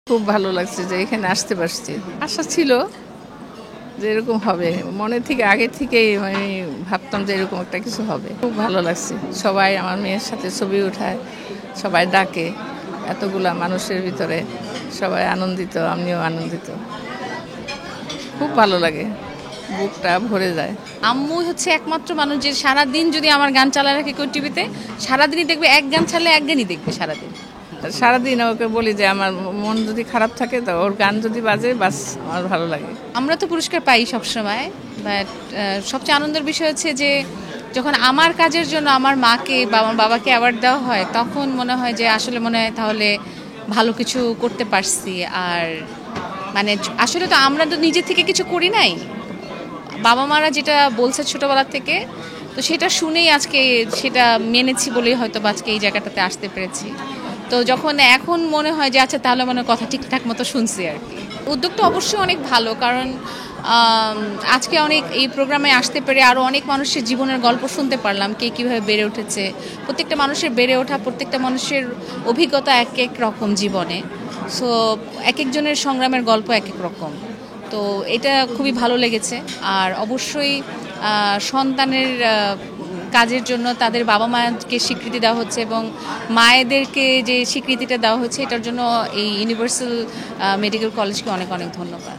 খুব ভালো লাগছে যে এখানে আসতে পারছি। আশা ছিল যে এরকম হবে, মনে থেকে আগে থেকেই আমি ভাবতাম যে এরকম একটা কিছু হবে। খুব ভালো লাগছে, সবাই আমার মেয়ের সাথে ছবি ওঠায়, সবাই ডাকে, এতগুলা মানুষের ভিতরে সবাই আনন্দিত, আমিও আনন্দিত। খুব ভালো লাগে, বুকটা ভরে যায়। আম্মু হচ্ছে একমাত্র মানুষ যে সারাদিন যদি আমার গান চালায় রাখে কেউ টিভিতে, সারাদিনই দেখবে, এক গান ছাড়লে এক গানই দেখবে সারাদিন। সারাদিন ওকে বলি যে আমার মন যদি খারাপ থাকে তো ওর গান যদি বাজে, বাস আমার ভালো লাগে। আমরা তো পুরস্কার পাই সবসময়, বাট সবচেয়ে আনন্দের বিষয় হচ্ছে যে যখন আমার কাজের জন্য আমার মাকে বা আমার বাবাকে অ্যাওয়ার্ড দেওয়া হয়, তখন মনে হয় যে আসলে মনে হয় তাহলে ভালো কিছু করতে পারছি। আর মানে আসলে তো আমরা তো নিজে থেকে কিছু করি নাই, বাবা মারা যেটা বলছে ছোটবেলা থেকে, তো সেটা শুনেই আজকে সেটা মেনেছি বলেই হয়তো বা আজকে এই জায়গাটাতে আসতে পেরেছি। তো যখন এখন মনে হয় যে আচ্ছা তাহলে মনে হয় কথা ঠিকঠাক মতো শুনছি আর কি। উদ্যোগটা অবশ্যই অনেক ভালো, কারণ আজকে অনেক এই প্রোগ্রামে আসতে পেরে আরও অনেক মানুষের জীবনের গল্প শুনতে পারলাম, কে কীভাবে বেড়ে উঠেছে। প্রত্যেকটা মানুষের বেড়ে ওঠা, প্রত্যেকটা মানুষের অভিজ্ঞতা এক এক রকম জীবনে। সো এক একজনের সংগ্রামের গল্প এক এক রকম। তো এটা খুবই ভালো লেগেছে। আর অবশ্যই সন্তানের কাজের জন্য তাদের বাবা মাকে স্বীকৃতি দেওয়া হচ্ছে, এবং মায়েদেরকে যে স্বীকৃতিটা দেওয়া হচ্ছে, এটার জন্য এই ইউনিভার্সাল মেডিকেল কলেজকে অনেক অনেক ধন্যবাদ।